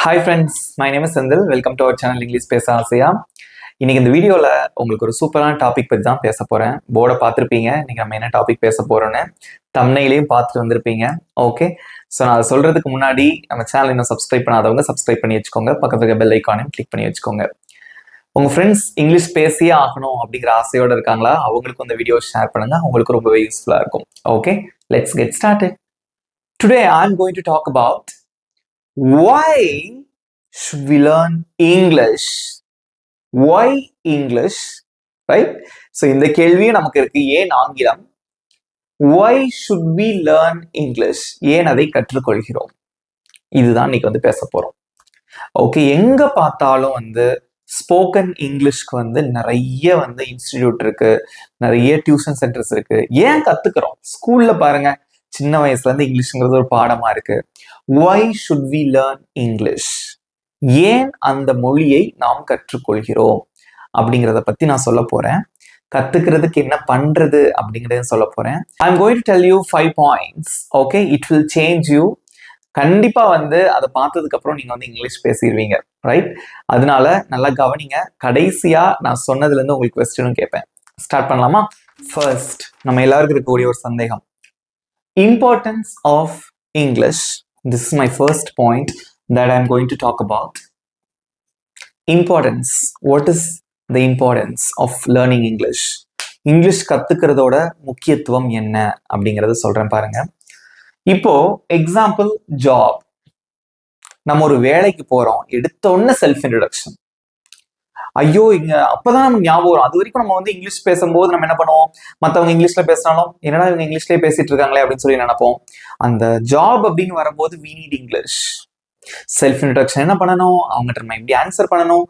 Hi friends, my name is Senthil. Welcome to our channel English பேச ஆசையா. இன்னைக்கு இந்த வீடியோவில் உங்களுக்கு ஒரு சூப்பரான டாபிக் பற்றி தான் பேச போகிறேன். போர்டை பார்த்துருப்பீங்க, இன்னைக்கு நம்ம என்ன டாபிக் பேச போகிறோன்னு தம்ப்நெயிலையும் பார்த்துட்டு வந்திருப்பீங்க. ஓகே, ஸோ நான் அதை சொல்கிறதுக்கு முன்னாடி நம்ம சேனல் இன்னும் சப்ஸ்கிரைப் பண்ணாதவங்க சப்ஸ்கிரைப் பண்ணி வச்சுக்கோங்க. பக்கத்துல இருக்க பெல் ஐக்கானையும் கிளிக் பண்ணி வச்சுக்கோங்க. உங்கள் ஃப்ரெண்ட்ஸ் இங்கிலீஷ் பேசியே ஆகணும் அப்படிங்கிற ஆசையோடு இருக்காங்களா? அவங்களுக்கும் இந்த வீடியோ ஷேர் பண்ணுங்க, அவங்களுக்கு ரொம்பவே யூஸ்ஃபுல்லாக இருக்கும். Okay, let's get started. Today I am going to talk about why should we learn English? Why English? Right? So இந்த கேள்வியும் நமக்கு இருக்கு. ஏன் ஆங்கிலம்? Why should we learn English? ஏன் அதை கற்றுக்கொள்கிறோம்? இதுதான் இன்னைக்கு வந்து பேச போறோம். ஓகே, எங்க பார்த்தாலும் ஸ்போக்கன் இங்கிலீஷ்க்கு நிறைய இன்ஸ்டிடியூட் இருக்கு, நிறைய டியூஷன் சென்டர்ஸ் இருக்கு. ஏன் கத்துக்கிறோம்? ஸ்கூல்ல பாருங்க, சின்ன வயசுல இருந்து இங்கிலீஷ்ங்கிறது ஒரு பாடமா இருக்கு. Why should we learn English? ஏன் அந்த மொழியை நாம் கற்றுக்கொள்கிறோம் அப்படிங்கிறத பத்தி நான் சொல்ல போறேன். கத்துக்கிறதுக்கு என்ன பண்றது அப்படிங்கறத சொல்ல போறேன். I'm going to tell you 5 points. Okay, it will change you. கண்டிப்பா அதை பார்த்ததுக்கு அப்புறம் நீங்க இங்கிலீஷ் பேசிடுவீங்க, ரைட்? அதனால நல்லா கவனிங்க. கடைசியா நான் சொன்னதுல இருந்து உங்களுக்கு கொஸ்டினும் கேட்பேன். ஸ்டார்ட் பண்ணலாமா? ஃபர்ஸ்ட், நம்ம எல்லாருக்கும் இருக்கக்கூடிய ஒரு சந்தேகம், importance of English. This is my first point that I'm going to talk about. Importance. What is the importance of learning English? English கத்துக்கிறதோட முக்கியத்துவம் என்ன அப்படிங்கறத சொல்றேன் பாருங்க. இப்போ எக்ஸாம்பிள், ஜாப். நம்ம ஒரு வேலைக்கு போறோம், எடுத்த உடனே செல்ஃப் இன்ட்ரோடக்ஷன். ஐயோ, இங்க அப்பதான் நமக்கு ஞாபகம் வரும். அது வரைக்கும் நம்ம இங்கிலீஷ் பேசும்போது நம்ம என்ன பண்ணுவோம், மற்றவங்க இங்கிலீஷ்ல பேசினாலும் என்னடா இவங்க இங்கிலீஷ்லயே பேசிட்டு இருக்காங்களே அப்படின்னு சொல்லி நினைப்போம். அந்த ஜாப் அப்படின்னு வரும்போது we need English. Self introduction என்ன பண்ணணும், அவங்ககிட்ட நம்ம எப்படி ஆன்சர் பண்ணணும்,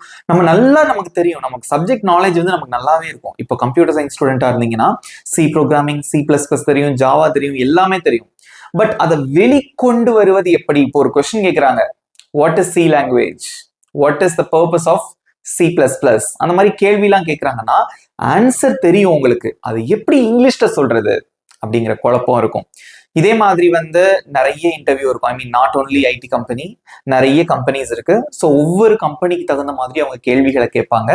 நமக்கு தெரியும். நமக்கு சப்ஜெக்ட் நாலேஜ் நமக்கு நல்லாவே இருக்கும். இப்போ கம்ப்யூட்டர் சயின்ஸ் ஸ்டூடெண்டா இருந்தீங்கன்னா சி ப்ரோக்ராமிங், C++ தெரியும், ஜாவா தெரியும், எல்லாமே தெரியும். பட் அதை வெளிக்கொண்டு வருவது எப்படி? இப்போ ஒரு கொஸ்டின் கேட்கிறாங்க, what is C language, what is the purpose of C++, அந்த மாதிரி கேள்விலாம் கேட்கறாங்கன்னா ஆன்சர் தெரியும் உங்களுக்கு, அது எப்படி இங்கிலீஷ்ல சொல்றது அப்படிங்கிற குழப்பம் இருக்கும். இதே மாதிரி நிறைய இன்டர்வியூ இருக்கும். I mean not only IT company, நிறைய கம்பெனிஸ் இருக்கு. ஸோ ஒவ்வொரு கம்பெனிக்கு தகுந்த மாதிரி அவங்க கேள்விகளை கேட்பாங்க.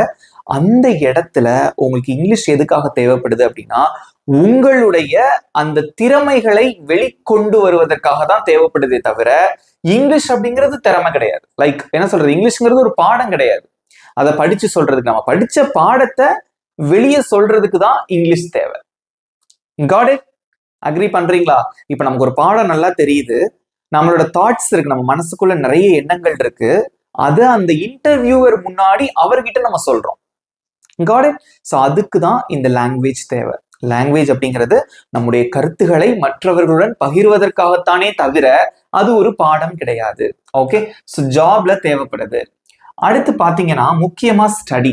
அந்த இடத்துல உங்களுக்கு இங்கிலீஷ் எதுக்காக தேவைப்படுது அப்படின்னா, உங்களுடைய அந்த திறமைகளை வெளிக்கொண்டு வருவதற்காக தான் தேவைப்படுதே தவிர, இங்கிலீஷ் அப்படிங்கிறது திறமை கிடையாது. லைக் என்ன சொல்றது, இங்கிலீஷ்ங்கிறது ஒரு பாடம் கிடையாது. அதை படிச்சு சொல்றதுக்கு, நம்ம படிச்ச பாடத்தை வெளியே சொல்றதுக்கு தான் இங்கிலீஷ் தேவை. Got it? அக்ரி பண்றீங்களா? இப்ப நமக்கு ஒரு பாடம் நல்லா தெரியுது, நம்மளோட தாட்ஸ் இருக்கு, நம்ம மனசுக்குள்ள நிறைய எண்ணங்கள் இருக்கு, அதை அந்த இன்டர்வியூவர் முன்னாடி அவர்கிட்ட நம்ம சொல்றோம். Got it? ஸோ அதுக்கு தான் இந்த லாங்குவேஜ் தேவை. லாங்குவேஜ் அப்படிங்கிறது நம்முடைய கருத்துக்களை மற்றவர்களுடன் பகிர்வதற்காகத்தானே தவிர அது ஒரு பாடம் கிடையாது. ஓகே, ஸோ ஜாப்ல தேவைப்படுது. அடுத்து பாத்தீங்கன்னா முக்கியமா ஸ்டடி.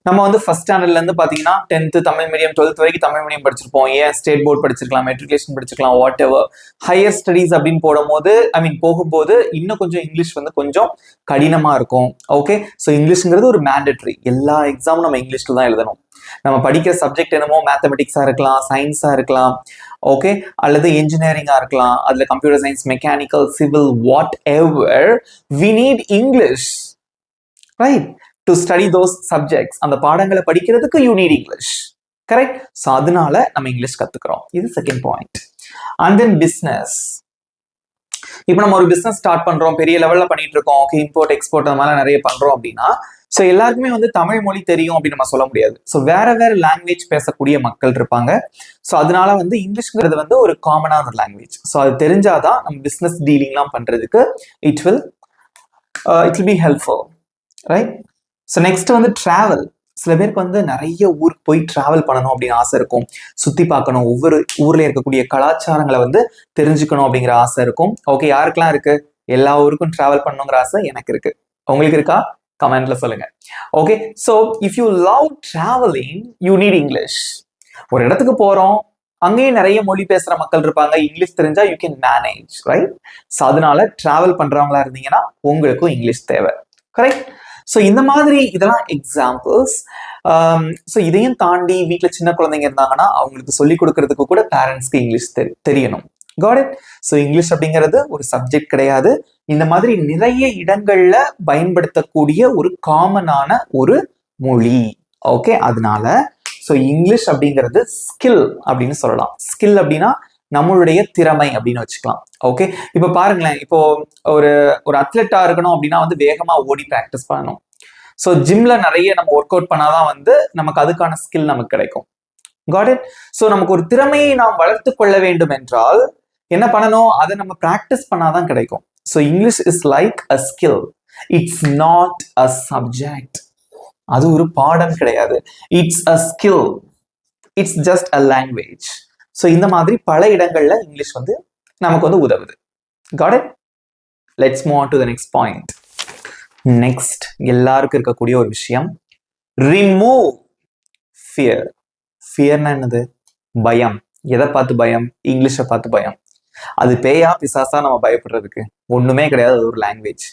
நம்ம ஃபர்ஸ்ட் ஸ்டாண்டர்ட்ல இருந்து பாத்தீங்கன்னா 10th தமிழ் மீடியம், 12th வரைக்கும் தமிழ் மீடியம் படிச்சிருப்போம். ஏன் ஸ்டேட் போர்டு படிச்சிருக்கலாம், மெட்ரிகுலேஷன் படிச்சிருக்கலாம், வாட் எவர். ஹையர் ஸ்டடீஸ் அப்படின்னு போகும்போது இன்னும் கொஞ்சம் இங்கிலீஷ் கொஞ்சம் கடினமா இருக்கும். ஓகே, ஸோ இங்கிலீஷ்ங்கிறது ஒரு மேண்டேட்டரி. எல்லா எக்ஸாமும் நம்ம இங்கிலீஷ்ல தான் எழுதணும். நம்ம படிக்கிற சப்ஜெக்ட் என்னமோ மேத்தமெட்டிக்ஸா இருக்கலாம், சயின்ஸா இருக்கலாம், ஓகே, அல்லது இன்ஜினியரிங்கா இருக்கலாம், அதுல computer science, mechanical, civil, whatever, we need English, right, to study those subjects. அந்த பாடங்களை படிக்கிறதுக்கு you need English, correct? So அதனால நம்ம இங்கிலீஷ் கத்துக்கிறோம். இது second point. And then business. இப்போ நம்ம ஒரு பிஸ்னஸ் ஸ்டார்ட் பண்றோம், பெரிய லெவல்ல பண்ணிட்டு இருக்கோம், ஓகே, இம்போர்ட் எக்ஸ்போர்ட் அந்த மாதிரி நிறைய பண்றோம் அப்படின்னா, ஸோ எல்லாருக்குமே தமிழ் மொழி தெரியும் அப்படின்னு நம்ம சொல்ல முடியாது. ஸோ வேற லாங்குவேஜ் பேசக்கூடிய மக்கள் இருப்பாங்க. ஸோ அதனால இங்கிலீஷ்ங்கிறது ஒரு காமனான ஒரு லாங்குவேஜ். ஸோ அது தெரிஞ்சாதான் நம்ம பிஸ்னஸ் டீலிங்லாம் பண்றதுக்கு it will be helpful, right? So next travel. சில பேருக்கு நிறைய ஊருக்கு போய் டிராவல் பண்ணணும் அப்படின்னு ஆசை இருக்கும், சுத்தி பார்க்கணும், ஒவ்வொரு ஊர்ல இருக்கக்கூடிய கலாச்சாரங்களை தெரிஞ்சுக்கணும் அப்படிங்கிற ஆசை இருக்கும். ஓகே, யாருக்கெல்லாம் இருக்கு? எல்லா ஊருக்கும் டிராவல் பண்ணணுங்கிற ஆசை எனக்கு இருக்கு. உங்களுக்கு இருக்கா? கமெண்ட்ல சொல்லுங்க. Okay, so if you love travelling you need English. ஒரு இடத்துக்கு போறோம், அங்கேயும் நிறைய மொழி பேசுற மக்கள் இருப்பாங்க, இங்கிலீஷ் தெரிஞ்சா you can manage, right? So அதனால டிராவல் பண்றவங்களா இருந்தீங்கன்னா உங்களுக்கும் இங்கிலீஷ் தேவை, கரெக்ட்? ஸோ இந்த மாதிரி இதெல்லாம் எக்ஸாம்பிள்ஸ். ஸோ இதையும் தாண்டி வீட்டில் சின்ன குழந்தைங்க இருந்தாங்கன்னா அவங்களுக்கு சொல்லிக் கொடுக்கறதுக்கு கூட பேரண்ட்ஸ்க்கு இங்கிலீஷ் தெரியணும். Got it? So இங்கிலீஷ் அப்படிங்கிறது ஒரு சப்ஜெக்ட் கிடையாது. இந்த மாதிரி நிறைய இடங்கள்ல பயன்படுத்தக்கூடிய ஒரு காமனான ஒரு மொழி. ஓகே, அதனால ஸோ இங்கிலீஷ் அப்படிங்கிறது ஸ்கில் அப்படின்னு சொல்லலாம். ஸ்கில் அப்படின்னா நம்மளுடைய திறமை அப்படின்னு வச்சுக்கலாம். ஓகே, இப்போ பாருங்களேன், இப்போ ஒரு ஒரு அத்லெட்டா இருக்கணும் அப்படின்னா வந்து வேகமா ஓடி ப்ராக்டிஸ் பண்ணணும். ஸோ ஜிம்ல நிறைய நம்ம ஒர்க் அவுட் பண்ணாதான் வந்து நமக்கு அதுக்கான ஸ்கில் நமக்கு கிடைக்கும். Got it? ஸோ நமக்கு ஒரு திறமையை நாம் வளர்த்து கொள்ள வேண்டும் என்றால் என்ன பண்ணணும்? அதை நம்ம ப்ராக்டிஸ் பண்ணாதான் கிடைக்கும். So English is like a skill. It's not a subject. அது ஒரு பாடம் கிடையாது. It's a skill. It's just a language. So இந்த மாதிரி பல இடங்கள்ல இங்கிலீஷ் வந்து நமக்கு வந்து உதவுது. Got it? Let's move on to the next point. Next எல்லாருக்கும் இருக்கக்கூடிய ஒரு விஷயம், ரிமூவ் ஃபியர். ஃபியர்னா என்னது? பயம். எதை பார்த்து பயம்? இங்கிலீஷை பார்த்து பயம். அது பேயா பிசாசா நம்ம பயப்படுறதுக்கு? ஒண்ணுமே கிடையாது. அது ஒரு லாங்குவேஜ்.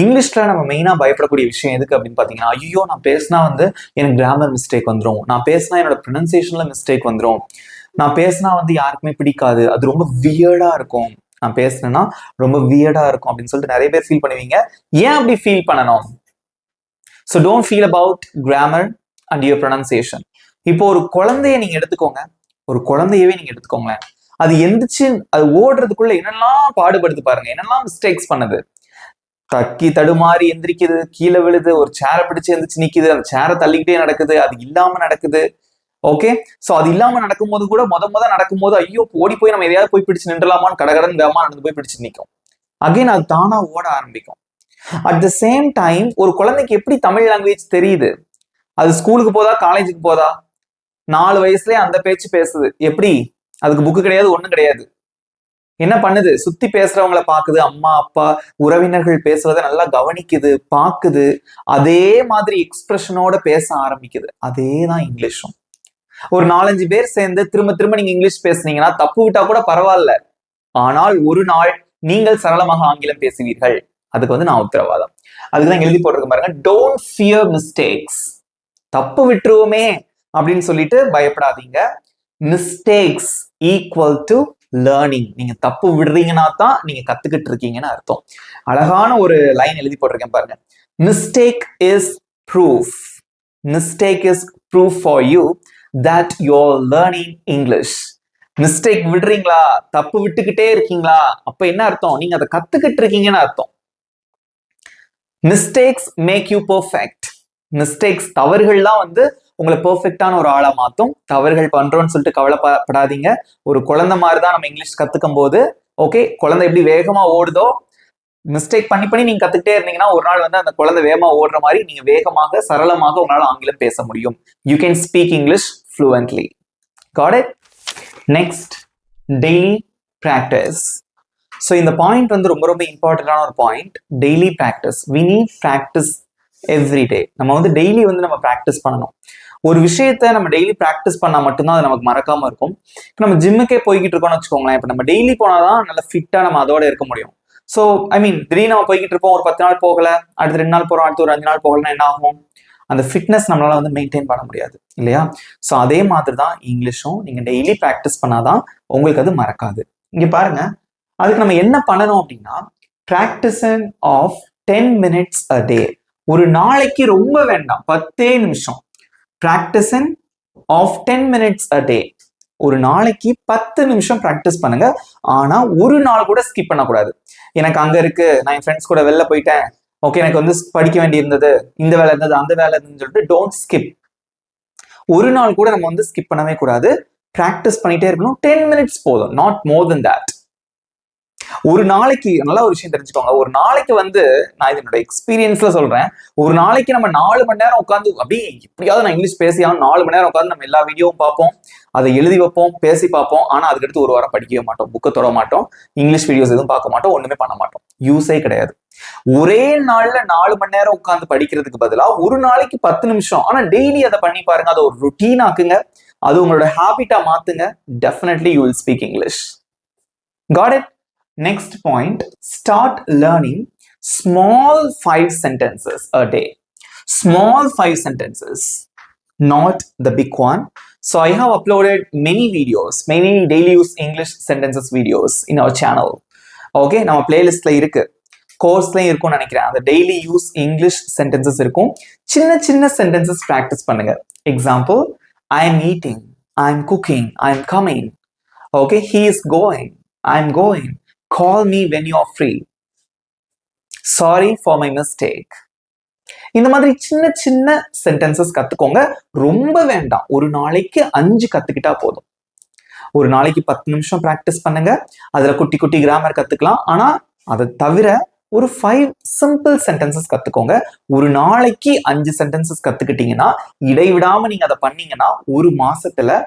இங்கிலீஷ்ல நம்ம மெயினா பயப்படக்கூடிய விஷயம் எதுக்கு அப்படின்னு பாத்தீங்கன்னா, ஐயோ நான் பேசினா வந்து எனக்கு கிராமர் மிஸ்டேக் வந்துடும், நான் பேசினா என்னோட ப்ரொனன்சியேஷன்ல மிஸ்டேக் வந்துடும், நான் பேசினா வந்து யாருக்குமே பிடிக்காது, அது ரொம்ப வியர்டா இருக்கும், நான் பேசினேன்னா ரொம்ப வியர்டா இருக்கும் அப்படின்னு சொல்லிட்டு நிறைய பேர் ஃபீல் பண்ணுவீங்க. ஏன் அப்படி ஃபீல் பண்ணணும்? So don't feel about grammar and your pronunciation. இப்போ ஒரு குழந்தைய நீங்க எடுத்துக்கோங்க, ஒரு குழந்தையவே நீங்க எடுத்துக்கோங்களேன், அது எந்திரிச்சு அது ஓடுறதுக்குள்ள என்னெல்லாம் பாடுபடுது பாருங்க, என்னெல்லாம் மிஸ்டேக்ஸ் பண்ணுது. தக்கி தடுமாறி எந்திரிக்குது, கீழே விழுது, ஒரு சேரை பிடிச்சு எந்திரிச்சு நிக்குது, அந்த சேரை தள்ளிக்கிட்டே நடக்குது, அது இல்லாம நடக்குது. ஓகே, சோ அது இல்லாம நடக்கும்போது கூட முத நடக்கும்போது ஐயோ ஓடி போய் நம்ம எதையாவது போய் பிடிச்சு நின்றலாமான்னு கடகடன் வேகமா நடந்து போய் பிடிச்சு நிற்கும். அகைன் அது தானா ஓட ஆரம்பிக்கும். அட் த சேம் டைம் ஒரு குழந்தைக்கு எப்படி தமிழ் லாங்குவேஜ் தெரியுது? அது ஸ்கூலுக்கு போதா, காலேஜுக்கு போதா, 4 வயசுலயே அந்த பேச்சு பேசுது. எப்படி? அதுக்கு புக்கு கிடையாது, ஒண்ணும் கிடையாது. என்ன பண்ணுது? சுத்தி பேசுறவங்களை பாக்குது, அம்மா அப்பா உறவினர்கள் பேசுறதை நல்லா கவனிக்குது, பாக்குது, அதே மாதிரி எக்ஸ்பிரஷனோட பேச ஆரம்பிக்குது. அதேதான் இங்கிலீஷும். ஒரு 4-5 பேர் சேர்ந்து திரும்ப திரும்ப நீங்க இங்கிலீஷ் பேசுனீங்கன்னா தப்பு விட்டா கூட பரவாயில்ல, ஆனால் ஒரு நாள் நீங்கள் சரளமாக ஆங்கிலம் பேசுவீர்கள். அதுக்கு வந்து நான் உத்தரவாதம். அதுக்குதான் எழுதி போட்டிருக்க பாருங்க, டோன்ட் ஃபியர் மிஸ்டேக்ஸ். தப்பு விட்டுருவோமே அப்படின்னு சொல்லிட்டு பயப்படாதீங்க. Mistakes equal to learning. நீங்க தப்பு விடுறீங்கன்னா தான் நீங்க கத்துக்கிட்டு இருக்கீங்கன்னு அர்த்தம். அழகான ஒரு லைன் எழுதி போட்டிருக்கேன் பாருங்க, mistake is proof. Mistake is proof for you that you're learning English. Mistake விடுறீங்களா, தப்பு விட்டுக்கிட்டே இருக்கீங்களா, அப்ப என்ன அர்த்தம்? நீங்க அதை கத்துக்கிட்டு இருக்கீங்கன்னு அர்த்தம். Mistakes make you perfect. Mistakes, தவறுகள்லாம் வந்து உங்களை பெர்ஃபெக்டான ஒரு ஆளா மாத்தும். தவறுகள் பண்றோம்னு சொல்லிட்டு கவலைப்படாதீங்க. ஒரு குழந்தை மாதிரி தான் நம்ம இங்கிலீஷ் கத்துக்கும் போது. ஓகே, குழந்தை எப்படி வேகமா ஓடுதோ, மிஸ்டேக் பண்ணி நீங்க கத்துக்கிட்டே இருந்தீங்கன்னா ஒரு நாள் வந்து அந்த குழந்தை வேகமா ஓடுற மாதிரி நீங்க வேகமாக சரளமாக உங்களால ஆங்கிலம் பேச முடியும். You can speak English fluently. Got it? Next, daily practice. So இந்த பாயிண்ட் வந்து ரொம்ப ரொம்ப இம்பார்ட்டன்டான ஒரு point. Daily practice. we need practice every day. நம்ம வந்து டெய்லி வந்து நம்ம ப்ராக்டிஸ் பண்ணணும். ஒரு விஷயத்த நம்ம டெய்லி ப்ராக்டிஸ் பண்ணா மட்டும்தான் அது நமக்கு மறக்காம இருக்கும். இப்போ நம்ம ஜிம்முக்கே போய்கிட்டு இருக்கோம்னு வச்சுக்கோங்களேன், இப்போ நம்ம டெய்லி போனாதான் நல்ல ஃபிட்டா நம்ம அதோட இருக்க முடியும். ஸோ ஐ மீன் திடீர்னு நம்ம போய்கிட்டு இருப்போம், ஒரு 10 நாள் போகல, அடுத்து 2 நாள் போறோம், அடுத்து ஒரு 5 நாள் போகலன்னா என்ன ஆகும்? அந்த ஃபிட்னஸ் நம்மளால வந்து மெயின்டைன் பண்ண முடியாது இல்லையா? ஸோ அதே மாதிரி தான் இங்கிலீஷும். நீங்க டெய்லி ப்ராக்டிஸ் பண்ணாதான் உங்களுக்கு அது மறக்காது. இங்க பாருங்க, அதுக்கு நம்ம என்ன பண்ணணும் அப்படின்னா, practising of 10 minutes a day. ஒரு நாளைக்கு ரொம்ப வேண்டாம், 10 நிமிஷம். Practising of 10 minutes a day. ஒரு நாளைக்கு 10 நிமிஷம் ப்ராக்டிஸ் பண்ணுங்க. ஆனா ஒரு நாள் கூட ஸ்கிப் பண்ணக்கூடாது. எனக்கு அங்க இருக்கு, நான் என் ஃப்ரெண்ட்ஸ் கூட வெளில போயிட்டேன், ஓகே எனக்கு வந்து படிக்க வேண்டி இருந்தது, இந்த வேலை இருந்தது, அந்த வேலை இருந்ததுன்னு சொல்லிட்டு டோன்ட் ஸ்கிப். ஒரு நாள் கூட நம்ம வந்து ஸ்கிப் பண்ணவே கூடாது. ப்ராக்டிஸ் பண்ணிட்டே இருக்கணும். 10 minutes போதும், நாட் மோர் தென் தட். ஒரு நாளைக்கு நல்ல ஒரு விஷயம் தெரிஞ்சுக்கோங்க, ஒரு நாளைக்கு வந்து நான் இதனோட எக்ஸ்பீரியன்ஸ்ல சொல்றேன், ஒரு நாளைக்கு நம்ம 4 மணி நேரம் உட்காந்து அப்படியே எப்படியாவது நான் இங்கிலீஷ் பேசியாலும் 4 மணி நேரம் உட்காந்து நம்ம எல்லா வீடியோவும் பார்ப்போம், அதை எழுதி வைப்போம், பேசி பார்ப்போம். ஆனா அதுக்கடுத்து ஒரு வாரம் படிக்கவே மாட்டோம், புக்கை தொட மாட்டோம், இங்கிலீஷ் வீடியோஸ் எதுவும் பார்க்க மாட்டோம், ஒண்ணுமே பண்ண மாட்டோம். யூஸே கிடையாது. ஒரே நாள்ல 4 மணி நேரம் உட்காந்து படிக்கிறதுக்கு பதிலா ஒரு நாளைக்கு 10 நிமிஷம், ஆனா டெய்லி அதை பண்ணி பாருங்க. அதை ஒரு ருட்டீன் ஆக்குங்க, அது உங்களோட ஹாபிட்டா மாத்துங்க. Definitely you will speak English. Got it? Next point, start learning small 5 sentences a day. Small 5 sentences, not the big one. So I have uploaded many videos, many daily use English sentences videos in our channel. Okay, நம்ம பிளேலிஸ்ட்ல இருக்கு, கோர்ஸ்லயும் இருக்கும்னு நினைக்கிறேன். அந்த daily use English sentences இருக்கும். சின்ன சின்ன sentences practice பண்ணுங்க. Example, I am eating, I am cooking, I am coming. Okay, he is going, I am going, call me when you are free, sorry for my mistake. இந்த மாதிரி சின்ன சின்ன sentences கத்துக்கோங்க. ரொம்ப வேண்டாம், ஒரு நாளைக்கு 5 கத்துக்கிட்டா போதும். ஒரு நாளைக்கு 10 நிமிஷம் பிராக்டிஸ் பண்ணுங்க. அதுல குட்டி குட்டி கிராமர் கத்துக்கலாம். ஆனா அதை தவிர ஒரு 5 சிம்பிள் சென்டென்சஸ் கத்துக்கோங்க. ஒரு நாளைக்கு 5 சென்டென்சஸ் கத்துக்கிட்டீங்கன்னா, இடைவிடாம நீங்க அதை பண்ணீங்கன்னா ஒரு மாசத்துல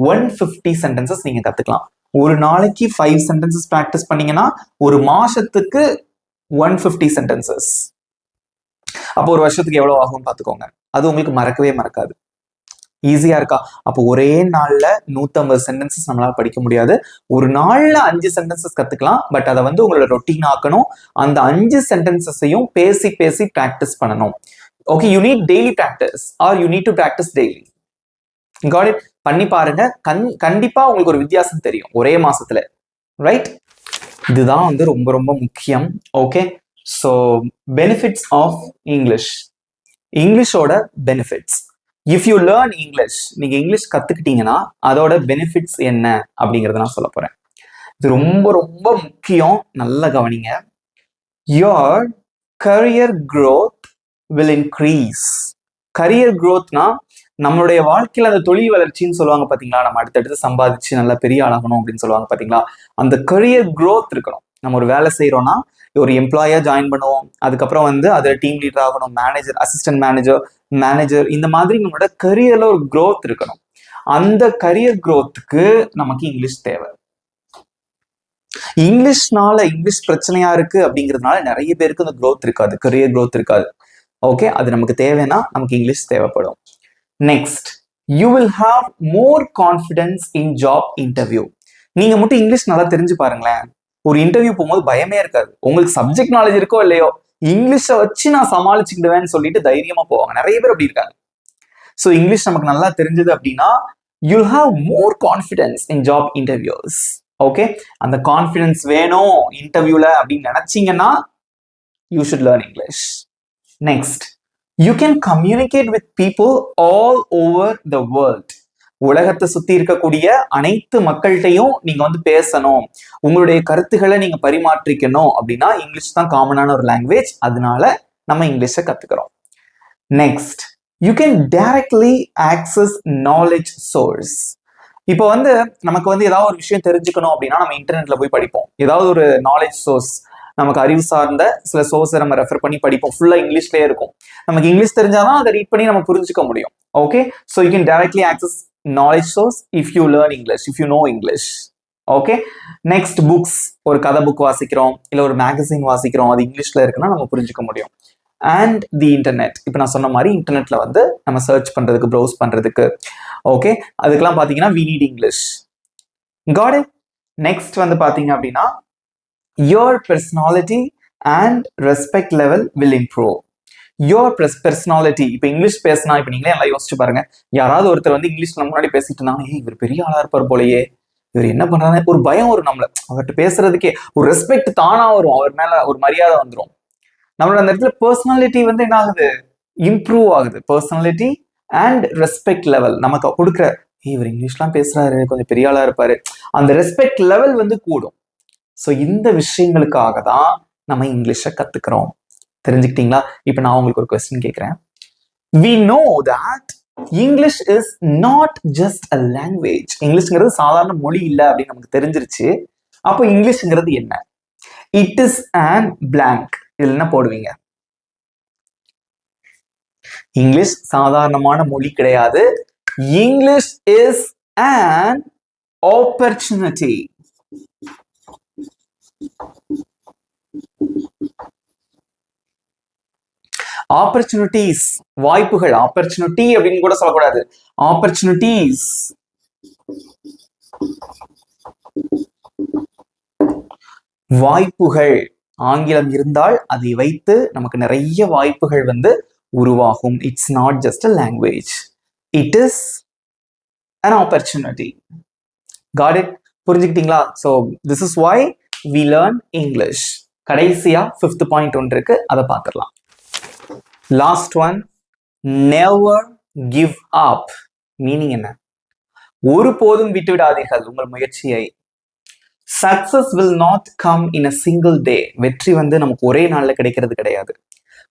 150 சென்டென்சஸ் நீங்க கத்துக்கலாம். ஒரு நாளைக்கு 5 சென்டென்சஸ் பிராக்டிஸ் பண்ணீங்கன்னா ஒரு மாசத்துக்கு 150 சென்டென்சஸ். அப்போ ஒரு வருஷத்துக்கு எவ்வளவு ஆகும் பார்த்துக்கோங்க. அது உங்களுக்கு மறக்கவே மறக்காது. ஈஸியா இருக்கா? அப்போ ஒரே நாள்ல 150 சென்டென்சஸ் நம்மளால படிக்க முடியாது. ஒரு நாள்ல 5 சென்டென்சஸ் கத்துக்கலாம். பட் அதை வந்து உங்களோட ரொட்டீன் ஆக்கணும். அந்த 5 சென்டென்சஸையும் பேசி பேசி பிராக்டிஸ் பண்ணணும். Okay, you need daily practice are you need to practise daily. Got it? பண்ணி பாருங்க. கண்டிப்பா உங்களுக்கு ஒரு வித்தியாசம் தெரியும் ஒரே மாசத்துல. ரைட்? இதுதான் வந்து ரொம்ப ரொம்ப முக்கியம். Okay, so benefits of English. இங்கிலீஷோட benefits. If you learn English, நீங்க இங்கிலீஷ் கத்துக்கிட்டீங்கன்னா அதோட பெனிஃபிட்ஸ் என்ன அப்படிங்கறத நான் சொல்ல போறேன். இது ரொம்ப ரொம்ப முக்கியம். நல்லா கவனிங்க. Your career growth will increase. Career growthனா நம்மளுடைய வாழ்க்கையில அந்த தொழில் வளர்ச்சின்னு சொல்லுவாங்க பாத்தீங்களா, நம்ம அடுத்தடுத்து சம்பாதிச்சு நல்லா பெரிய ஆளாகணும் அப்படின்னு சொல்லுவாங்க பாத்தீங்களா, அந்த கரியர் growth இருக்கணும். நம்ம ஒரு வேலை செய்யறோம்னா ஒரு எம்ப்ளாயா ஜாயின் பண்ணுவோம். அதுக்கப்புறம் வந்து அதுல டீம் லீடர் ஆகணும், மேனேஜர், அசிஸ்டன்ட் மேனேஜர், இந்த மாதிரி நம்மளோட கரியர்ல ஒரு growth இருக்கணும். அந்த கரியர் growthக்கு நமக்கு இங்கிலீஷ் தேவை. இங்கிலீஷ் பிரச்சனையா இருக்கு அப்படிங்கிறதுனால நிறைய பேருக்கு அந்த growth இருக்காது, கரியர் growth இருக்காது. ஓகே, அது நமக்கு தேவைன்னா நமக்கு இங்கிலீஷ் தேவைப்படும். Next, you will have more confidence in job interview. நீங்க மட்டும் இங்கிலீஷ் நல்லா தெரிஞ்சு பாருங்களேன், ஒரு இன்டர்வியூ போகும்போது பயமே இருக்காது. உங்களுக்கு சப்ஜெக்ட் நாலேஜ் இருக்கோ இல்லையோ, இங்கிலீஷை வச்சு நான் சமாளிச்சுக்கிடுவேன்னு சொல்லிட்டு தைரியமா போவாங்க. நிறைய பேர் அப்படி இருக்காங்க. ஸோ இங்கிலீஷ் நமக்கு நல்லா தெரிஞ்சது அப்படின்னா you have more confidence in job interviews. Okay, அந்த கான்ஃபிடன்ஸ் வேணும் இன்டர்வியூல அப்படின்னு நினைச்சீங்கன்னா you should learn English. Next, you can communicate with people all over the world. உலகத்தை சுத்தி இருக்கக்கூடிய அனைத்து மக்கள்கிட்டையும் நீங்க வந்து பேசணும், உங்களுடைய கருத்துக்களை நீங்க பரிமாற்றிக்கணும் அப்படின்னா இங்கிலீஷ் தான் காமனான ஒரு லாங்குவேஜ். அதனால நம்ம இங்கிலீஷை கத்துக்கிறோம். Next, you can directly access knowledge source. இப்போ வந்து நமக்கு வந்து ஏதாவது ஒரு விஷயம் தெரிஞ்சுக்கணும் அப்படின்னா நம்ம இன்டர்நெட்ல போய் படிப்போம். ஏதாவது ஒரு நாலேஜ் சோர்ஸ், நமக்கு அறிவு சார்ந்த சில சோர்ஸை நம்ம ரெஃபர் பண்ணி படிப்போம். ஃபுல்லா இங்கிலீஷ்லயே இருக்கும். நமக்கு இங்கிலீஷ் தெரிஞ்சாதான் அதை ரீட் பண்ணி நம்ம புரிஞ்சுக்க முடியும். Okay, so you can directly access knowledge source if you learn English, if you know English. Okay, next, books. ஒரு கதை புக் வாசிக்கிறோம், இல்லை ஒரு மேகசின் வாசிக்கிறோம், அது இங்கிலீஷ்ல இருக்குன்னா நம்ம புரிஞ்சுக்க முடியும். And the internet. இப்போ நான் சொன்ன மாதிரி இன்டர்நெட்ல வந்து நம்ம சர்ச் பண்றதுக்கு, ப்ரௌஸ் பண்றதுக்கு, ஓகே, அதுக்கெல்லாம் பார்த்தீங்கன்னா we need English. Got it? Next வந்து பார்த்தீங்க அப்படின்னா your personality and respect level will improve. Your personality. இப்போ இங்கிலீஷ் பேசினா, இப்போ நீங்களே எல்லாம் யோசிச்சு பாருங்க, யாராவது ஒருத்தர் வந்து இங்கிலீஷ்ல முன்னாடி பேசிட்டு இருந்தாங்க, இவர் பெரிய ஆளா இருப்பார் போலயே, இவர் என்ன பண்றாரு, ஒரு பயம் வரும் நம்மள. அவர்கிட்ட பேசுறதுக்கே ஒரு ரெஸ்பெக்ட் தானா வரும், அவர் மேல ஒரு மரியாதை வந்துடும். நம்மளோட அந்த இடத்துல பர்சனாலிட்டி வந்து என்ன ஆகுது, இம்ப்ரூவ் ஆகுது. பர்சனாலிட்டி அண்ட் ரெஸ்பெக்ட் லெவல் நமக்கு கொடுக்குற, இவர் இங்கிலீஷ்லாம் பேசுறாரு, கொஞ்சம் பெரிய ஆளா இருப்பாரு, அந்த ரெஸ்பெக்ட் லெவல் வந்து கூடும். ஸோ இந்த விஷயங்களுக்காக தான் நம்ம இங்கிலீஷை கத்துக்கிறோம். தெரிஞ்சுக்கிட்டீங்களா? இப்போ நான் உங்களுக்கு ஒரு கொஸ்டின் கேட்கிறேன். We know that English is not just a language. இங்கிலீஷ்ங்கிறது சாதாரண மொழி இல்லை அப்படின்னு நமக்கு தெரிஞ்சிருச்சு. அப்போ இங்கிலீஷ்ங்கிறது என்ன? It is an blank. இதுல என்ன போடுவீங்க? இங்கிலீஷ் சாதாரணமான மொழி கிடையாது. English is an opportunity. Opportunities, வாய்ப்புகள். ஆப்பர்ச்சுனிட்டி அப்படின்னு கூட சொல்லக்கூடாது, ஆப்பர்ச்சுனிட்டிஸ். வாய்ப்புகள். ஆங்கிலம் இருந்தால் அதை வைத்து நமக்கு நிறைய வாய்ப்புகள் வந்து உருவாகும். It's not just a language, it is an opportunity. Got it? புரிஞ்சுக்கிட்டீங்களா? So this is why we learn English. கடைசியா 5th பாயிண்ட் ஒன்று இருக்கு, அதை பார்த்துடலாம். Last one, never give up. Meaning என்ன? ஒருபோதும் விட்டுவிடாதீர்கள் உங்கள் முயற்சியை. Success will not come in a single day. வெற்றி நமக்கு ஒரே நாள்ல கிடைக்கிறது கிடையாது.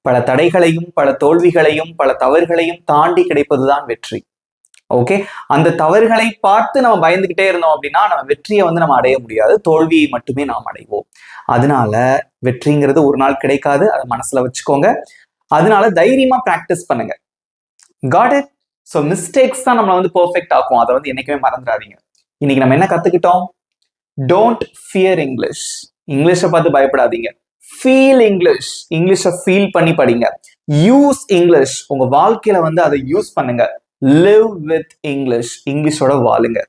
பல தடைகளையும் பல தோல்விகளையும் பல தவறுகளையும் தாண்டி கிடைப்பதுதான் வெற்றி. ஓகே, அந்த தவறுகளை பார்த்து நம்ம பயந்துகிட்டே இருந்தோம் அப்படின்னா நம்ம வெற்றியை நம்ம அடைய முடியாது, தோல்வியை மட்டுமே நாம் அடைவோம். அதனால வெற்றிங்கிறது ஒரு நாள் கிடைக்காது, அதை மனசுல வச்சுக்கோங்க. அதனால தைரியமா பிராக்டிஸ் பண்ணுங்க. Got it? ஸோ மிஸ்டேக்ஸ் தான் நம்மளை பெர்ஃபெக்ட் ஆக்கும், அதை என்னைக்குமே மறந்துடாதீங்க. இன்னைக்கு நம்ம என்ன கத்துக்கிட்டோம்? Don't fear English. இங்கிலீஷை பார்த்து பயப்படாதீங்க. Feel English. இங்கிலீஷை ஃபீல் பண்ணி படிங்க. Use English. உங்க வாழ்க்கையில அதை யூஸ் பண்ணுங்க. Live with English. இங்கிலீஷோட வாழுங்க.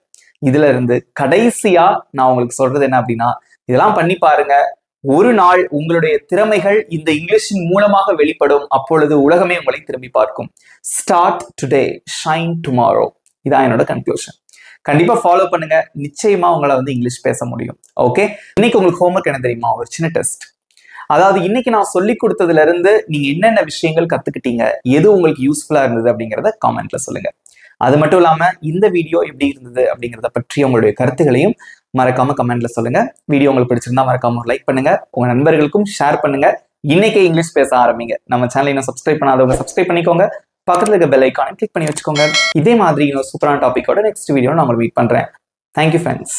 இதுல இருந்து கடைசியா நான் உங்களுக்கு சொல்றது என்ன அப்படின்னா, இதெல்லாம் பண்ணி பாருங்க. ஒரு நாள் உங்களுடைய திறமைகள் இந்த இங்கிலீஷின் மூலமாக வெளிப்படும். அப்பொழுது உலகமே உங்களை திரும்பி பார்க்கும். Start today, shine tomorrow. இதான் என்னோட கன்க்ளூஷன். கண்டிப்பா ஃபாலோ பண்ணுங்க. நிச்சயமா உங்களை இங்கிலீஷ் பேச முடியும். ஓகே, இன்னைக்கு உங்களுக்கு ஹோம்ஒர்க் என்ன தெரியுமா? ஒரு சின்ன டெஸ்ட். அதாவது இன்னைக்கு நான் சொல்லி கொடுத்ததுல இருந்து நீங்க என்னென்ன விஷயங்கள் கத்துக்கிட்டீங்க, எது உங்களுக்கு யூஸ்ஃபுல்லா இருந்தது அப்படிங்கிறத காமெண்ட்ல சொல்லுங்க. அது மட்டும் இல்லாம இந்த வீடியோ எப்படி இருந்தது அப்படிங்கிறத பற்றி உங்களுடைய கருத்துகளையும் மறக்காம கமெண்ட்ல சொல்லுங்க. வீடியோ உங்களுக்கு பிடிச்சிருந்தா மறக்காம ஒரு லைக் பண்ணுங்க, உங்க நண்பர்களுக்கும் ஷேர் பண்ணுங்க. இன்னைக்கே இங்கிலீஷ் பேச ஆரம்பிங்க. நம்ம சேனலை இன்னும் சப்ஸ்கிரைப் பண்ணாதவங்க சப்ஸ்கிரைப் பண்ணிக்கோங்க. பக்கத்துல இருக்க பெல் ஐக்கானை கிளிக் பண்ணி வச்சுக்கோங்க. இதே மாதிரி இன்னும் சூப்பரான டாபிக்கோட நெக்ஸ்ட் வீடியோ நான் உங்களுக்கு மீட் பண்றேன். Thank you friends.